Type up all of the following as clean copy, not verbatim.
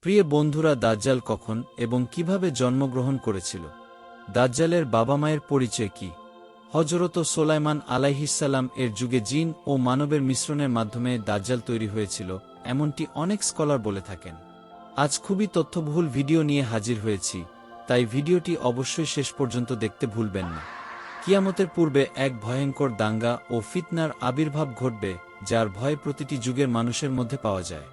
প্রিয় বন্ধুরা, দাজ্জাল কখন এবং কিভাবে জন্মগ্রহণ করেছিল? দাজ্জালের বাবা মায়ের পরিচয় কি? হযরত সোলাইমান আলাইহিসসালাম এর যুগে জিন ও মানবের মিশ্রণের মাধ্যমে দাজ্জাল তৈরি হয়েছিল, এমনটি অনেক স্কলার বলে থাকেন। আজ খুবই তথ্যবহুল ভিডিও নিয়ে হাজির হয়েছি, তাই ভিডিওটি অবশ্যই শেষ পর্যন্ত দেখতে ভুলবেন না। কিয়ামতের পূর্বে এক ভয়ঙ্কর দাঙ্গা ও ফিতনার আবির্ভাব ঘটবে, যার ভয় প্রতিটি যুগের মানুষের মধ্যে পাওয়া যায়।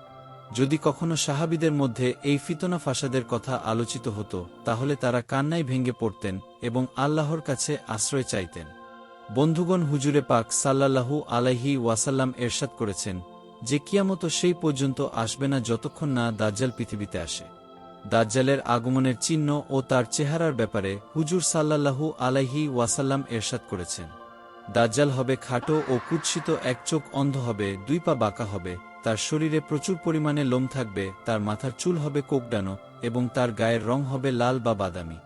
যদি কখনো সাহাবীদের মধ্যে এই ফিতনা ফাসাদের কথা আলোচিত হতো, তাহলে তারা কান্নায় ভেঙে পড়তেন এবং আল্লাহর কাছে আশ্রয় চাইতেন। বন্ধুগণ, হুজুরে পাক সাল্লাল্লাহু আলাইহি ওয়াসাল্লাম এরশাদ করেছেন যে কিয়ামত সেই পর্যন্ত আসবে না যতক্ষণ না দাজ্জাল পৃথিবীতে আসে। দাজ্জালের আগমনের চিহ্ন ও তার চেহারার ব্যাপারে হুজুর সাল্লাল্লাহু আলাইহি ওয়াসাল্লাম এরশাদ করেছেন, দাজ্জাল হবে খাটো ও কুৎসিত, এক চোখ অন্ধ হবে, দুই পা বাঁকা হবে, তার শরীরে প্রচুর পরিমাণে লোম থাকবে, তার মাথার চুল হবে কোকড়ানো এবং তার গায়ের রং হবে লাল বা বাদামি।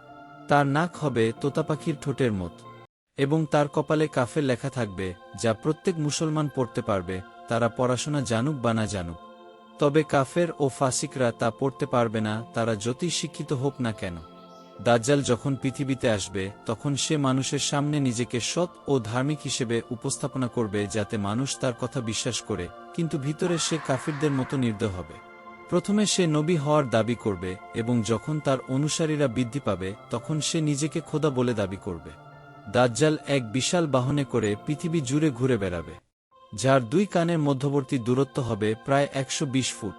তার নাক হবে তোতা পাখির ঠোঁটের মত এবং তার কপালে কাফের লেখা থাকবে, যা প্রত্যেক মুসলমান পড়তে পারবে, তারা পড়াশোনা জানুক বা না জানুক। তবে কাফের ও ফাসিকরা তা পড়তে পারবে না, তারা যতই শিক্ষিত হোক না কেন। দাজ্জাল যখন পৃথিবীতে আসবে, তখন সে মানুষের সামনে নিজেকে সৎ ও ধার্মিক হিসেবে উপস্থাপনা করবে, যাতে মানুষ তার কথা বিশ্বাস করে, কিন্তু ভিতরে সে কাফিরদের মতো নির্দয় হবে। প্রথমে সে নবী হওয়ার দাবি করবে এবং যখন তার অনুসারীরা বৃদ্ধি পাবে, তখন সে নিজেকে খোদা বলে দাবি করবে। দাজ্জাল এক বিশাল বাহনে করে পৃথিবী জুড়ে ঘুরে বেড়াবে, যার দুই কানের মধ্যবর্তী দূরত্ব হবে প্রায় 120 ফুট।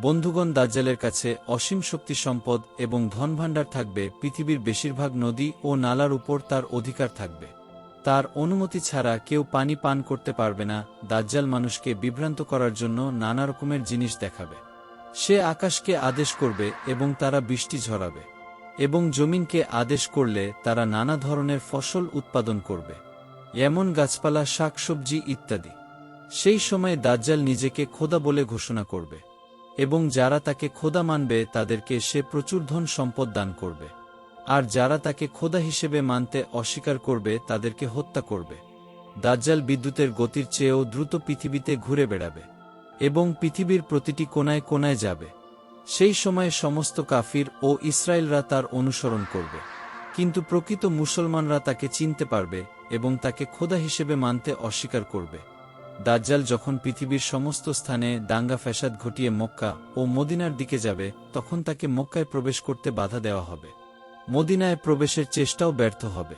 বন্ধুগণ, দাজ্জালের কাছে অসীম শক্তি, সম্পদ এবং ধনভাণ্ডার থাকবে। পৃথিবীর বেশিরভাগ নদী ও নালার উপর তার অধিকার থাকবে। তার অনুমতি ছাড়া কেউ পানি পান করতে পারবে না। দাজ্জাল মানুষকে বিভ্রান্ত করার জন্য নানা রকমের জিনিস দেখাবে। সে আকাশকে আদেশ করবে এবং তারা বৃষ্টি ঝরাবে, এবং জমিনকে আদেশ করলে তারা নানা ধরনের ফসল উৎপাদন করবে, এমন গাছপালা, শাকসবজি ইত্যাদি। সেই সময় দাজ্জাল নিজেকে খোদা বলে ঘোষণা করবে এবং যারা তাকে খোদা মানবে তাদেরকে সে প্রচুর ধন সম্পদ দান করবে, আর যারা তাকে খোদা হিসেবে মানতে অস্বীকার করবে তাদেরকে হত্যা করবে। দাজ্জাল বিদ্যুতের গতির চেয়েও দ্রুত পৃথিবীতে ঘুরে বেড়াবে এবং পৃথিবীর প্রতিটি কোনায় কোনায় যাবে। সেই সময়ে সমস্ত কাফির ও ইসরায়েলরা তার অনুসরণ করবে, কিন্তু প্রকৃত মুসলমানরা তাকে চিনতে পারবে এবং তাকে খোদা হিসেবে মানতে অস্বীকার করবে। দাজ্জাল যখন পৃথিবীর সমস্ত স্থানে দাঙ্গা ফ্যাসাদ ঘটিয়ে মক্কা ও মদিনার দিকে যাবে, তখন তাকে মক্কায় প্রবেশ করতে বাধা দেওয়া হবে। মদিনায় প্রবেশের চেষ্টাও ব্যর্থ হবে।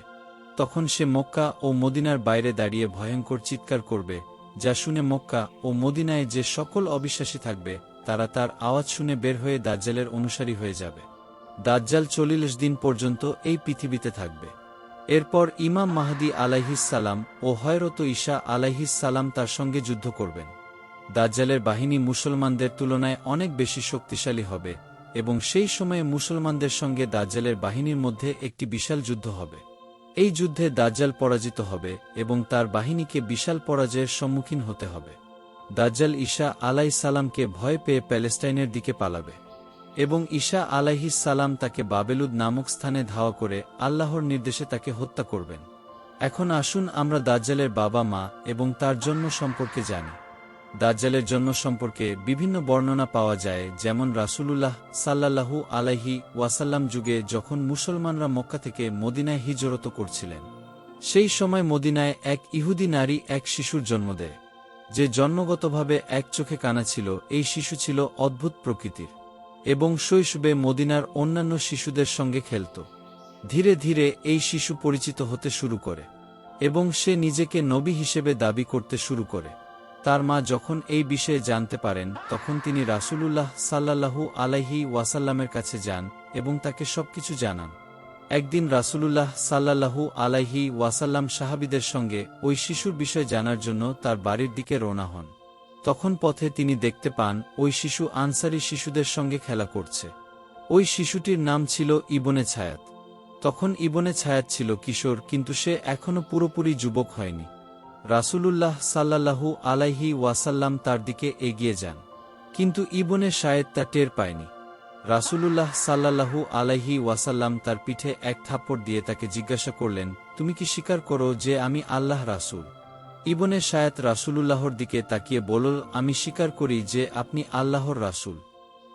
তখন সে মক্কা ও মদিনার বাইরে দাঁড়িয়ে ভয়ঙ্কর চিৎকার করবে, যা শুনে মক্কা ও মদিনায় যে সকল অবিশ্বাসী থাকবে, তারা তার আওয়াজ শুনে বের হয়ে দাজ্জালের অনুসারী হয়ে যাবে। দাজ্জাল 40 দিন পর্যন্ত এই পৃথিবীতে থাকবে। এরপর ইমাম মাহদী আলাইহিসসালাম ও হযরত ঈসা আলাইহিসসালাম তার সঙ্গে যুদ্ধ করবেন। দাজ্জালের বাহিনী মুসলমানদের তুলনায় অনেক বেশি শক্তিশালী হবে এবং সেই সময়ে মুসলমানদের সঙ্গে দাজ্জালের বাহিনীর মধ্যে একটি বিশাল যুদ্ধ হবে। এই যুদ্ধে দাজ্জাল পরাজিত হবে এবং তার বাহিনীকে বিশাল পরাজয়ের সম্মুখীন হতে হবে। দাজ্জাল ঈসা আলাইহিসসালামকে ভয় পেয়ে প্যালেস্টাইনের দিকে পালাবে এবং ঈসা আলাইহিসসালাম তাকে বাবেলুদ নামক স্থানে ধাওয়া করে আল্লাহর নির্দেশে তাকে হত্যা করবেন। এখন আসুন আমরা দাজ্জালের বাবা মা এবং তার জন্ম সম্পর্কে জানি। দাজ্জালের জন্ম সম্পর্কে বিভিন্ন বর্ণনা পাওয়া যায়, যেমন রাসূলুল্লাহ সাল্লাল্লাহু আলাইহি ওয়াসাল্লাম যুগে যখন মুসলমানরা মক্কা থেকে মদিনায় হিজরত করছিলেন, সেই সময় মদিনায় এক ইহুদি নারী এক শিশুর জন্ম দেয়, যে জন্মগতভাবে এক চোখে কানা ছিল। এই শিশু ছিল অদ্ভুত প্রকৃতির এবং শৈশবে মদিনার অন্যান্য শিশুদের সঙ্গে খেলত। ধীরে ধীরে এই শিশু পরিচিত হতে শুরু করে এবং সে নিজেকে নবী হিসেবে দাবি করতে শুরু করে। তার মা যখন এই বিষয়ে জানতে পারেন, তখন তিনি রাসূলুল্লাহ সাল্লাল্লাহু আলাইহি ওয়াসাল্লামের কাছে যান এবং তাকে সবকিছু জানান। একদিন রাসূলুল্লাহ সাল্লাল্লাহু আলাইহি ওয়াসাল্লাম সাহাবীদের সঙ্গে ওই শিশুর বিষয় জানার জন্য তার বাড়ির দিকে রওনা হন। তখন পথে তিনি দেখতে পান ওই শিশু আনসারী শিশুদের সঙ্গে খেলা করছে। ওই শিশুটির নাম ছিল ইবনে ছায়াত। তখন ইবনে ছায়াত ছিল কিশোর, কিন্তু সে এখনও পুরোপুরি যুবক হয়নি। রাসূলুল্লাহ সাল্লাল্লাহু আলাইহি ওয়াসাল্লাম তার দিকে এগিয়ে যান, কিন্তু ইবনে ছায়াত তা টের পায়নি। রাসূলুল্লাহ সাল্লাল্লাহু আলাইহি ওয়াসাল্লাম তার পিঠে এক থাপ্পড় দিয়ে তাকে জিজ্ঞাসা করলেন, তুমি কি স্বীকার করো যে আমি আল্লাহ রাসূল? ইবনে ছায়াত রাসূলুল্লাহর দিকে তাকিয়ে বলল, আমি স্বীকার করি যে আপনি আল্লাহর রাসূল।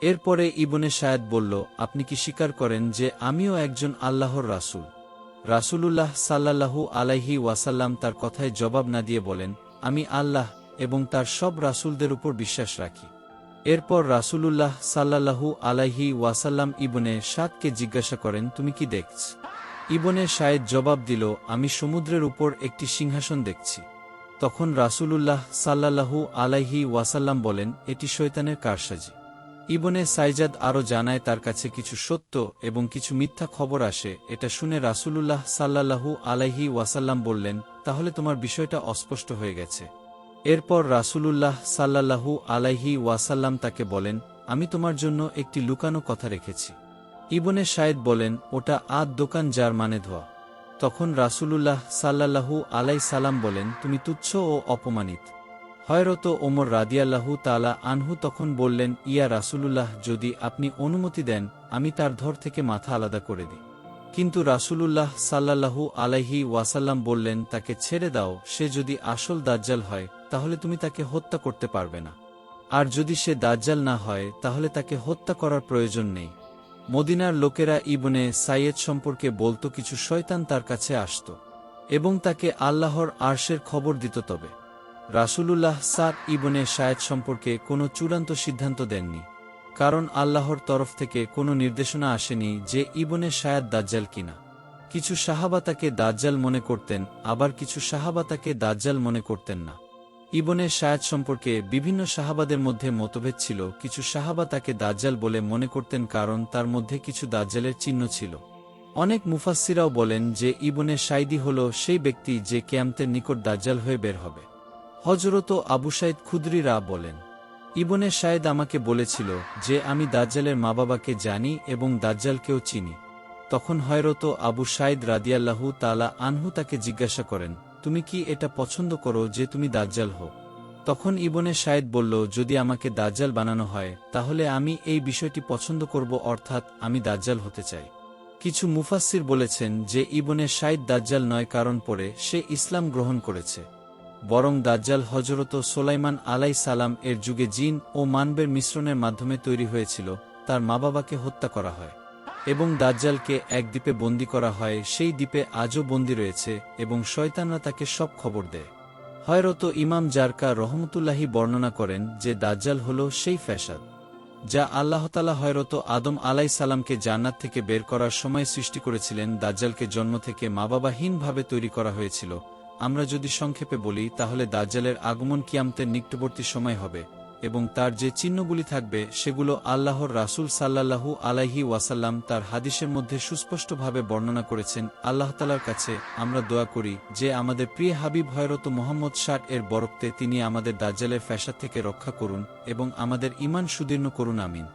এরপরে ইবনে সায়েদ বলল, আপনি কি স্বীকার করেন যে আমিও একজন আল্লাহর রাসূল? রাসূলুল্লাহ সাল্লাল্লাহু আলাইহি ওয়াসাল্লাম তার কথায় জবাব না দিয়ে বলেন, আমি আল্লাহ এবং তার সব রাসূলদের উপর বিশ্বাস রাখি। এরপর রাসূলুল্লাহ সাল্লাল্লাহু আলাইহি ওয়াসাল্লাম ইবনে সাদকে জিজ্ঞাসা করেন, তুমি কি দেখছ? ইবনে সায়েদ জবাব দিল, আমি সমুদ্রের উপর একটি সিংহাসন দেখছি। তখন রাসূলুল্লাহ সাল্লাল্লাহু আলাইহি ওয়াসাল্লাম বলেন, এটি শয়তানের কারসাজি। ইবনে সাইজাদ আরও জানায়, তার কাছে কিছু সত্য এবং কিছু মিথ্যা খবর আসে। এটা শুনে রাসূলুল্লাহ সাল্লাল্লাহু আলাইহি ওয়াসাল্লাম বললেন, তাহলে তোমার বিষয়টা অস্পষ্ট হয়ে গেছে। এরপর রাসূলুল্লাহ সাল্লাল্লাহু আলাইহি ওয়াসাল্লাম তাকে বলেন, আমি তোমার জন্য একটি লুকানো কথা রেখেছি। ইবনে সায়েদ বলেন, ওটা দোকান যার মানে ধোয়া। তখন রাসূলুল্লাহ সাল্লাল্লাহু আলাইহি সাল্লাম বলেন, তুমি তুচ্ছ ও অপমানিত। হযরত ওমর রাদিয়াল্লাহু তাআলা আনহু তখন বললেন, ইয়া রাসূলুল্লাহ, যদি আপনি অনুমতি দেন আমি তার ধর থেকে মাথা আলাদা করে দিই। কিন্তু রাসূলুল্লাহ সাল্লাল্লাহু আলাইহি ওয়াসাল্লাম বললেন, তাকে ছেড়ে দাও, সে যদি আসল দাজ্জাল হয় তাহলে তুমি তাকে হত্যা করতে পারবে না, আর যদি সে দাজ্জাল না হয় তাহলে তাকে হত্যা করার প্রয়োজন নেই। মদিনার লোকেরা ইবনে সাইয়েদ সম্পর্কে বলতো, কিছু শয়তান তার কাছে আসত এবং তাকে আল্লাহর আরশের খবর দিত। তবে রাসূলুল্লাহ সাদ ইবনে সায়েদ সম্পর্কে কোনো চূড়ান্ত সিদ্ধান্ত দেননি, কারণ আল্লাহর তরফ থেকে কোনো নির্দেশনা আসেনি যে ইবনে সায়েদ দাজ্জাল কিনা। কিছু সাহাবা তাকে দাজ্জাল মনে করতেন, আবার কিছু সাহাবা তাকে দাজ্জাল মনে করতেন না। ইবনে সায়েদ সম্পর্কে বিভিন্ন সাহাবাদের মধ্যে মতভেদ ছিল। কিছু সাহাবা তাকে দাজ্জাল বলে মনে করতেন কারণ তার মধ্যে কিছু দাজ্জালের চিহ্ন ছিল। অনেক মুফাসসিরাও বলেন যে ইবনে সাইদি হল সেই ব্যক্তি যে কিয়ামতের নিকট দাজ্জাল হয়ে বের হবে। হযরত আবু সাঈদ খুদরী বলেন, ইবনে সায়েদ আমাকে বলেছিল যে আমি দাজ্জালের মা বাবাকে জানি এবং দাজ্জালকেও চিনি। তখন হযরত আবু সাঈদ রাদিয়াল্লাহু তাআলা আনহু তাকে জিজ্ঞাসা করেন, তুমি কি এটা পছন্দ করো যে তুমি দাজ্জাল হও? তখন ইবনে সায়েদ বলল, যদি আমাকে দাজ্জাল বানানো হয় তাহলে আমি এই বিষয়টি পছন্দ করব, অর্থাৎ আমি দাজ্জাল হতে চাই। কিছু মুফাসসির বলেছেন যে ইবনে সায়েদ দাজ্জাল নয়, কারণ পরে সে ইসলাম গ্রহণ করেছে, বরং দাজ্জাল হযরত সুলাইমান আলাইহিস সালাম এর যুগে জিন ও মানবের মিশ্রণের মাধ্যমে তৈরি হয়েছিল। তার মা বাবাকে হত্যা করা হয় এবং দাজ্জালকে এক দ্বীপে বন্দী করা হয়। সেই দ্বীপে আজও বন্দী রয়েছে এবং শয়তানরা তাকে সব খবর দেয়। হযরত ইমাম জারকা রহমতুল্লাহি বর্ণনা করেন যে দাজ্জাল হল সেই ফ্যাসাদ যা আল্লাহ তাআলা হযরত আদম আলাইহিস সালামকে জান্নাত থেকে বের করার সময় সৃষ্টি করেছিলেন। দাজ্জালকে জন্ম থেকে মা বাবাহীনভাবে তৈরি করা হয়েছিল। আমরা যদি সংক্ষেপে বলি তাহলে দাজ্জালের আগমন কিয়ামতের নিকটবর্তী সময় হবে এবং তার যে চিহ্নগুলি থাকবে সেগুলো আল্লাহর রাসূল সাল্লাল্লাহু আলাইহি ওয়াসাল্লাম তার হাদিসের মধ্যে সুস্পষ্টভাবে বর্ণনা করেছেন। আল্লাহ তাআলার কাছে আমরা দোয়া করি যে আমাদের প্রিয় হাবিব হযরত মুহাম্মদ এর বরকতে তিনি আমাদের দাজ্জালের ফ্যাসাদ থেকে রক্ষা করুন এবং আমাদের ঈমান সুদীর্ণ করুন। আমিন।